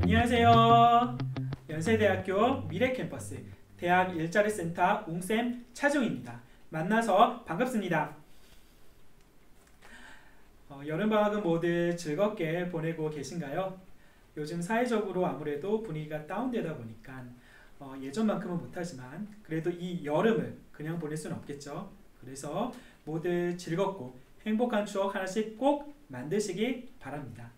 안녕하세요. 연세대학교 미래캠퍼스 대학 일자리센터 웅쌤 차종입니다. 만나서 반갑습니다. 여름방학은 모두 즐겁게 보내고 계신가요? 요즘 사회적으로 아무래도 분위기가 다운되다 보니까 예전만큼은 못하지만 그래도 이 여름을 그냥 보낼 수는 없겠죠. 그래서 모두 즐겁고 행복한 추억 하나씩 꼭 만드시기 바랍니다.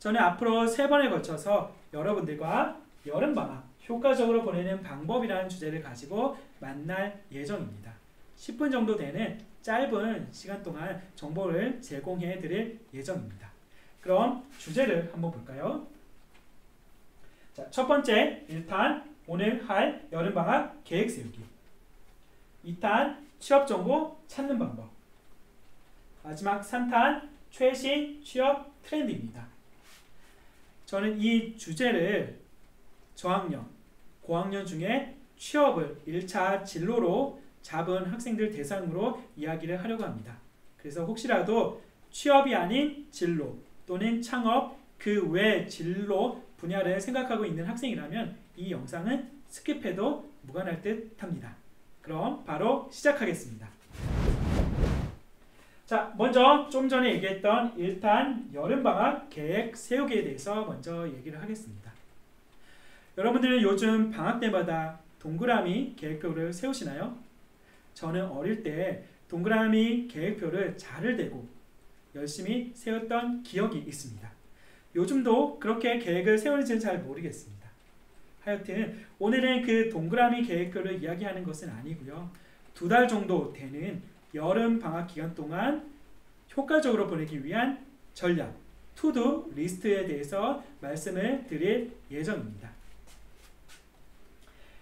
저는 앞으로 3번에 걸쳐서 여러분들과 여름방학 효과적으로 보내는 방법이라는 주제를 가지고 만날 예정입니다. 10분 정도 되는 짧은 시간 동안 정보를 제공해 드릴 예정입니다. 그럼 주제를 한번 볼까요? 자, 첫 번째, 1탄 오늘 할 여름방학 계획 세우기. 2탄 취업 정보 찾는 방법. 마지막 3탄 최신 취업 트렌드입니다. 저는 이 주제를 저학년, 고학년 중에 취업을 1차 진로로 잡은 학생들 대상으로 이야기를 하려고 합니다. 그래서 혹시라도 취업이 아닌 진로 또는 창업 그 외 진로 분야를 생각하고 있는 학생이라면 이 영상은 스킵해도 무관할 듯 합니다. 그럼 바로 시작하겠습니다. 자, 먼저 좀 전에 얘기했던 1탄 여름방학 계획 세우기에 대해서 먼저 얘기를 하겠습니다. 여러분들은 요즘 방학 때마다 동그라미 계획표를 세우시나요? 저는 어릴 때 동그라미 계획표를 자를 대고 열심히 세웠던 기억이 있습니다. 요즘도 그렇게 계획을 세우는지는 잘 모르겠습니다. 하여튼 오늘은 그 동그라미 계획표를 이야기하는 것은 아니고요. 2달 정도 되는 여름 방학 기간 동안 효과적으로 보내기 위한 전략, 투두 리스트에 대해서 말씀을 드릴 예정입니다.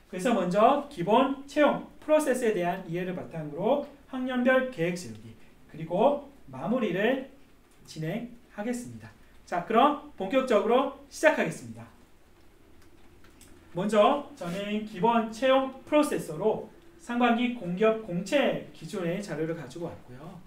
그래서 먼저 기본 채용 프로세스에 대한 이해를 바탕으로 학년별 계획 세우기, 그리고 마무리를 진행하겠습니다. 자, 그럼 본격적으로 시작하겠습니다. 먼저 저는 기본 채용 프로세서로 상반기 공기업 공채 기준의 자료를 가지고 왔고요.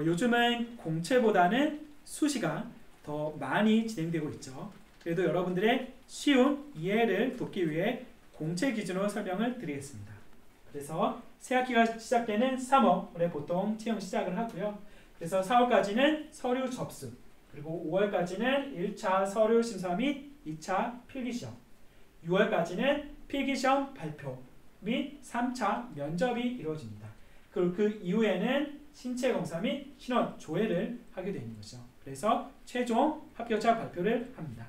요즘은 공채보다는 수시가 더 많이 진행되고 있죠. 그래도 여러분들의 쉬운 이해를 돕기 위해 공채 기준으로 설명을 드리겠습니다. 그래서 새학기가 시작되는 3월에 보통 채용 시작을 하고요. 그래서 4월까지는 서류 접수, 그리고 5월까지는 1차 서류 심사 및 2차 필기시험, 6월까지는 필기시험 발표 및 3차 면접이 이루어집니다. 그리고 그 이후에는 신체 검사 및 신원 조회를 하게 되는 거죠. 그래서 최종 합격자 발표를 합니다.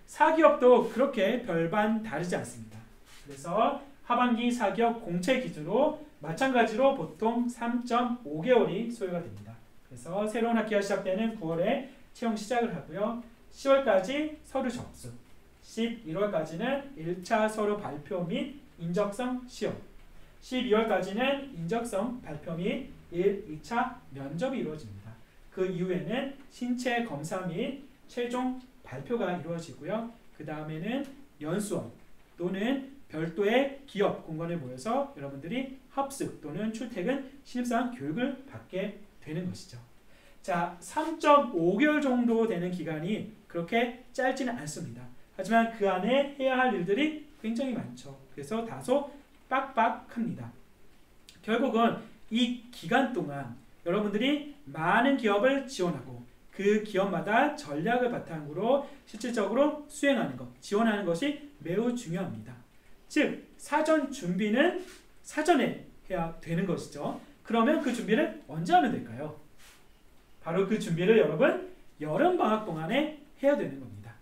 사기업도 그렇게 별반 다르지 않습니다. 그래서 하반기 사기업 공채 기준으로 마찬가지로 보통 3.5개월이 소요가 됩니다. 그래서 새로운 학기가 시작되는 9월에 채용 시작을 하고요. 10월까지 서류 접수, 11월까지는 1차 서류 발표 및 인적성 시험, 12월까지는 인적성 발표 및 1, 2차 면접이 이루어집니다. 그 이후에는 신체 검사 및 최종 발표가 이루어지고요. 그 다음에는 연수원 또는 별도의 기업 공간에 모여서 여러분들이 합숙 또는 출퇴근 신입사원 교육을 받게 되는 것이죠. 자, 3.5개월 정도 되는 기간이 그렇게 짧지는 않습니다. 하지만 그 안에 해야 할 일들이 굉장히 많죠. 그래서 다소 빡빡합니다. 결국은 이 기간 동안 여러분들이 많은 기업을 지원하고 그 기업마다 전략을 바탕으로 실질적으로 수행하는 것, 지원하는 것이 매우 중요합니다. 즉, 사전 준비는 사전에 해야 되는 것이죠. 그러면 그 준비를 언제 하면 될까요? 바로 그 준비를 여러분 여름방학 동안에 해야 되는 겁니다.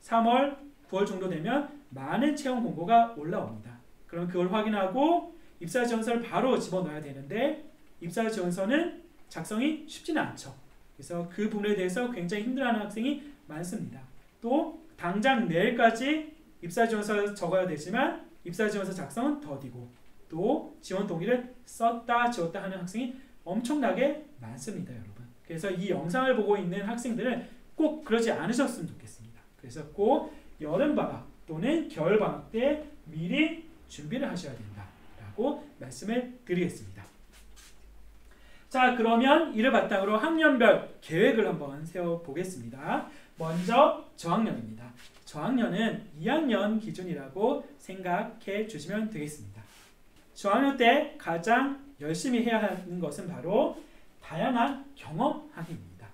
3월, 9월 정도 되면 많은 채용 공고가 올라옵니다. 그럼 그걸 확인하고 입사지원서를 바로 집어넣어야 되는데 입사지원서는 작성이 쉽지는 않죠. 그래서 그 부분에 대해서 굉장히 힘들어하는 학생이 많습니다. 또 당장 내일까지 입사지원서를 적어야 되지만 입사지원서 작성은 더디고 또 지원 동의를 썼다 지웠다 하는 학생이 엄청나게 많습니다, 여러분. 그래서 이 영상을 보고 있는 학생들은 꼭 그러지 않으셨으면 좋겠습니다. 그래서 꼭 여름방학 또는 겨울방학 때 미리 준비를 하셔야 된다라고 말씀을 드리겠습니다. 자, 그러면 이를 바탕으로 학년별 계획을 한번 세워보겠습니다. 먼저 저학년입니다. 저학년은 2학년 기준이라고 생각해 주시면 되겠습니다. 저학년 때 가장 열심히 해야 하는 것은 바로 다양한 경험하기입니다.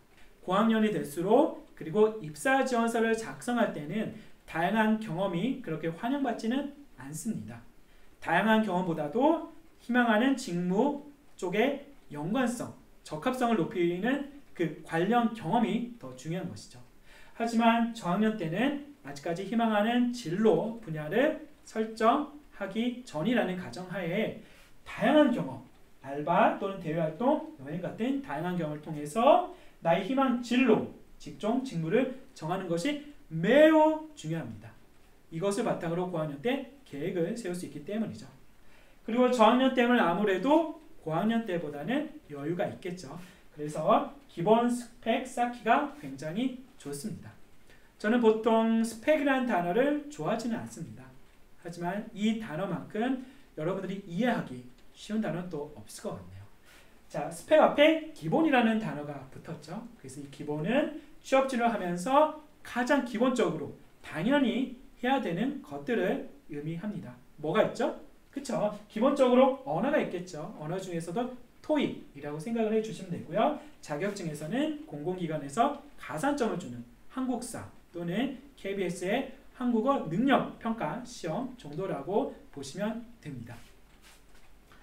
고학년이 될수록 그리고 입사 지원서를 작성할 때는 다양한 경험이 그렇게 환영받지는 않습니다. 다양한 경험보다도 희망하는 직무 쪽의 연관성, 적합성을 높이는 그 관련 경험이 더 중요한 것이죠. 하지만 저학년 때는 아직까지 희망하는 진로 분야를 설정하기 전이라는 가정하에 다양한 경험, 알바 또는 대외활동, 여행 같은 다양한 경험을 통해서 나의 희망 진로, 직종, 직무를 정하는 것이 매우 중요합니다. 이것을 바탕으로 고학년 때 계획을 세울 수 있기 때문이죠. 그리고 저학년 때는 아무래도 고학년 때보다는 여유가 있겠죠. 그래서 기본 스펙 쌓기가 굉장히 좋습니다. 저는 보통 스펙이라는 단어를 좋아하지는 않습니다. 하지만 이 단어만큼 여러분들이 이해하기 쉬운 단어는 또 없을 것 같네요. 자, 스펙 앞에 기본이라는 단어가 붙었죠. 그래서 이 기본은 취업진을 하면서 가장 기본적으로 당연히 해야 되는 것들을 의미합니다. 뭐가 있죠? 그쵸? 기본적으로 언어가 있겠죠. 언어 중에서도 토익이라고 생각을 해주시면 되고요. 자격증에서는 공공기관에서 가산점을 주는 한국사 또는 KBS의 한국어 능력 평가 시험 정도라고 보시면 됩니다.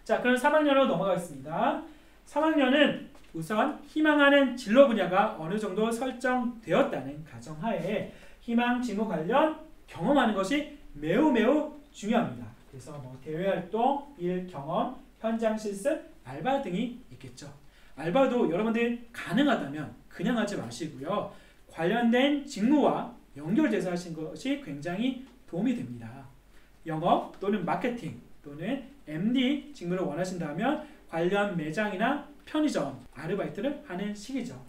자, 그럼 3학년으로 넘어가겠습니다. 3학년은 우선 희망하는 진로 분야가 어느 정도 설정되었다는 가정하에 희망 직무 관련 경험하는 것이 매우 중요합니다. 그래서 뭐 대외활동, 일 경험, 현장 실습, 알바 등이 있겠죠. 알바도 여러분들 가능하다면 그냥 하지 마시고요. 관련된 직무와 연결돼서 하신 것이 굉장히 도움이 됩니다. 영업 또는 마케팅 또는 MD 직무를 원하신다면 관련 매장이나 편의점 아르바이트를 하는 시기죠.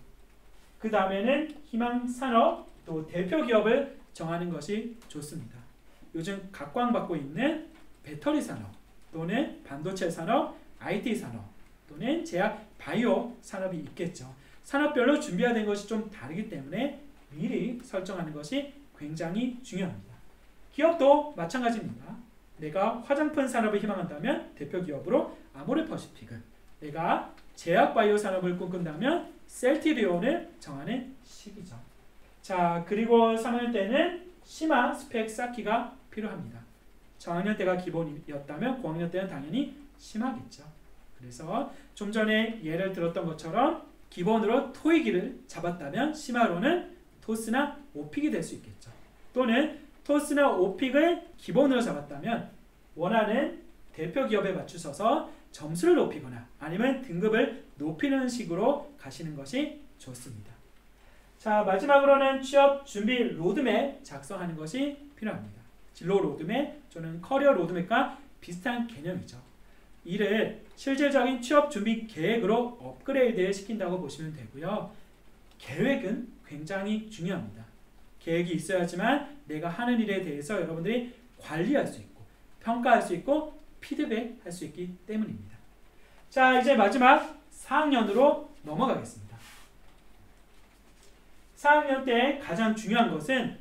그 다음에는 희망 산업 또 대표 기업을 정하는 것이 좋습니다. 요즘 각광받고 있는 배터리 산업 또는 반도체 산업, IT 산업 또는 제약 바이오 산업이 있겠죠. 산업별로 준비해야 되는 것이 좀 다르기 때문에 미리 설정하는 것이 굉장히 중요합니다. 기업도 마찬가지입니다. 내가 화장품 산업을 희망한다면 대표 기업으로 아모레퍼시픽을, 내가 제약 바이오 산업을 꿈꾼다면 셀티리온을 정하는 시기죠. 자, 그리고 3학년 때는 심화 스펙 쌓기가 필요합니다. 저학년 때가 기본이었다면 고학년 때는 당연히 심하겠죠. 그래서 좀 전에 예를 들었던 것처럼 기본으로 토익을 잡았다면 심화로는 토스나 오픽이 될 수 있겠죠. 또는 토스나 오픽을 기본으로 잡았다면 원하는 대표 기업에 맞추셔서 점수를 높이거나 아니면 등급을 높이는 식으로 가시는 것이 좋습니다. 자, 마지막으로는 취업 준비 로드맵 작성하는 것이 필요합니다. 진로 로드맵 또는 커리어 로드맵과 비슷한 개념이죠. 이를 실질적인 취업 준비 계획으로 업그레이드 시킨다고 보시면 되고요. 계획은 굉장히 중요합니다. 계획이 있어야지만 내가 하는 일에 대해서 여러분들이 관리할 수 있고 평가할 수 있고 피드백할 수 있기 때문입니다. 자, 이제 마지막 4학년으로 넘어가겠습니다. 4학년 때 가장 중요한 것은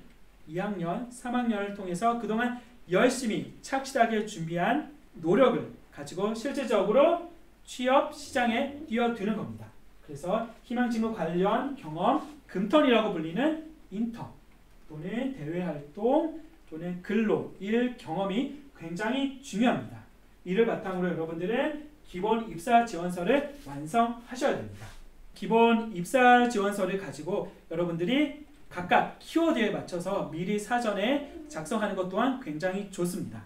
2학년, 3학년을 통해서 그동안 열심히 착실하게 준비한 노력을 가지고 실질적으로 취업 시장에 뛰어드는 겁니다. 그래서 희망직무 관련 경험, 금턴이라고 불리는 인턴 또는 대외활동 또는 근로, 일 경험이 굉장히 중요합니다. 이를 바탕으로 여러분들은 기본 입사 지원서를 완성하셔야 됩니다. 기본 입사 지원서를 가지고 여러분들이 각각 키워드에 맞춰서 미리 사전에 작성하는 것 또한 굉장히 좋습니다.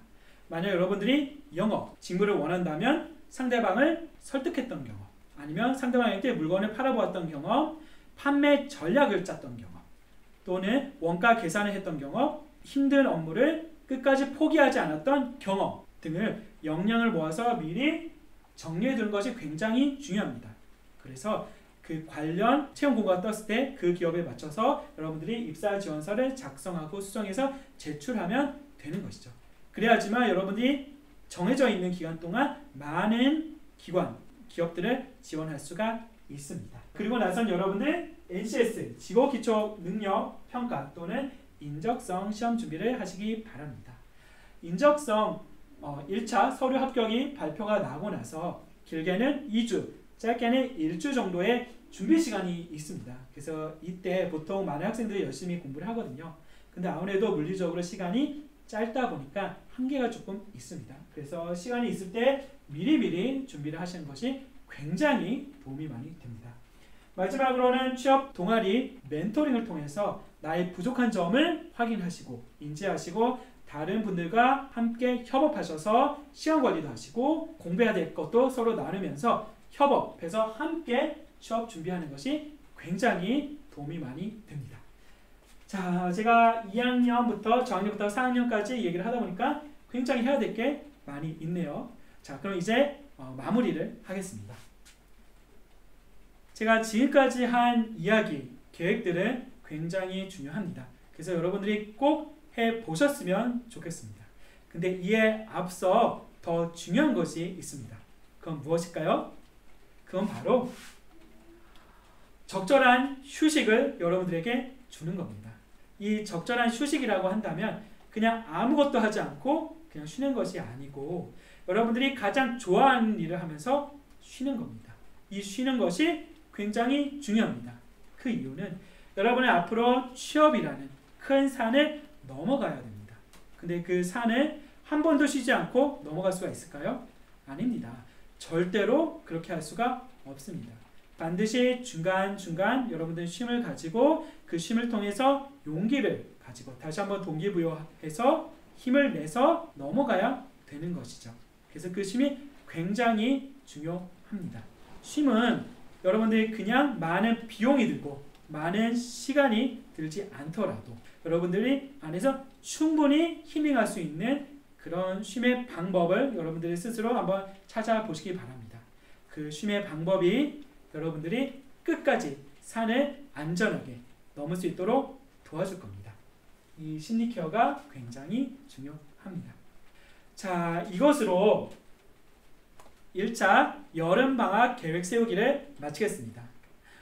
만약 여러분들이 영업, 직무를 원한다면 상대방을 설득했던 경험, 아니면 상대방에게 물건을 팔아보았던 경험, 판매 전략을 짰던 경험, 또는 원가 계산을 했던 경험, 힘든 업무를 끝까지 포기하지 않았던 경험 등을 역량을 모아서 미리 정리해 두는 것이 굉장히 중요합니다. 그래서 그 관련 채용 공고가 떴을 때 그 기업에 맞춰서 여러분들이 입사 지원서를 작성하고 수정해서 제출하면 되는 것이죠. 그래야지만 여러분들이 정해져 있는 기간 동안 많은 기관, 기업들을 지원할 수가 있습니다. 그리고 나선 여러분들 NCS 직업기초능력평가 또는 인적성 시험 준비를 하시기 바랍니다. 인적성 1차 서류 합격이 발표가 나고 나서 길게는 2주, 짧게는 1주 정도의 준비 시간이 있습니다. 그래서 이때 보통 많은 학생들이 열심히 공부를 하거든요. 근데 아무래도 물리적으로 시간이 짧다 보니까 한계가 조금 있습니다. 그래서 시간이 있을 때 미리미리 준비를 하시는 것이 굉장히 도움이 많이 됩니다. 마지막으로는 취업 동아리 멘토링을 통해서 나의 부족한 점을 확인하시고 인지하시고 다른 분들과 함께 협업하셔서 시간 관리도 하시고 공부해야 될 것도 서로 나누면서 협업해서 함께 취업 준비하는 것이 굉장히 도움이 많이 됩니다. 자, 제가 2학년부터 저학년부터 4학년까지 얘기를 하다 보니까 굉장히 해야 될 게 많이 있네요. 자, 그럼 이제 마무리를 하겠습니다. 제가 지금까지 한 이야기, 계획들은 굉장히 중요합니다. 그래서 여러분들이 꼭 해보셨으면 좋겠습니다. 근데 이에 앞서 더 중요한 것이 있습니다. 그건 무엇일까요? 그건 바로 적절한 휴식을 여러분들에게 주는 겁니다. 이 적절한 휴식이라고 한다면 그냥 아무것도 하지 않고 그냥 쉬는 것이 아니고 여러분들이 가장 좋아하는 일을 하면서 쉬는 겁니다. 이 쉬는 것이 굉장히 중요합니다. 그 이유는 여러분은 앞으로 취업이라는 큰 산을 넘어가야 됩니다. 근데 그 산을 한 번도 쉬지 않고 넘어갈 수가 있을까요? 아닙니다. 절대로 그렇게 할 수가 없습니다. 반드시 중간중간 여러분들 쉼을 가지고 그 쉼을 통해서 용기를 가지고 다시 한번 동기부여해서 힘을 내서 넘어가야 되는 것이죠. 그래서 그 쉼이 굉장히 중요합니다. 쉼은 여러분들이 그냥 많은 비용이 들고 많은 시간이 들지 않더라도 여러분들이 안에서 충분히 힐링할 수 있는 그런 쉼의 방법을 여러분들이 스스로 한번 찾아보시기 바랍니다. 그 쉼의 방법이 여러분들이 끝까지 산을 안전하게 넘을 수 있도록 도와줄 겁니다. 이 심리케어가 굉장히 중요합니다. 자, 이것으로 1차 여름방학 계획 세우기를 마치겠습니다.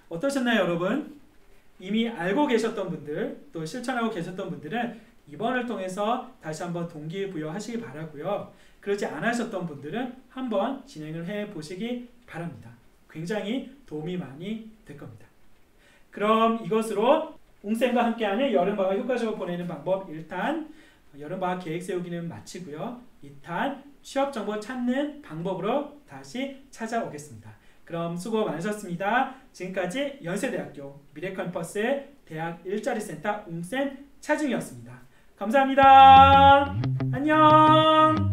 어떠셨나요, 여러분? 이미 알고 계셨던 분들, 또 실천하고 계셨던 분들은 이번을 통해서 다시 한번 동기부여하시기 바라고요. 그러지 않으셨던 분들은 한번 진행을 해보시기 바랍니다. 굉장히 도움이 많이 될 겁니다. 그럼 이것으로 웅쌤과 함께하는 여름방학 효과적으로 보내는 방법 1탄 여름방학 계획 세우기는 마치고요. 2탄 취업정보 찾는 방법으로 다시 찾아오겠습니다. 그럼 수고 많으셨습니다. 지금까지 연세대학교 미래캠퍼스의 대학 일자리센터 웅쌤 차중이었습니다. 감사합니다. 안녕.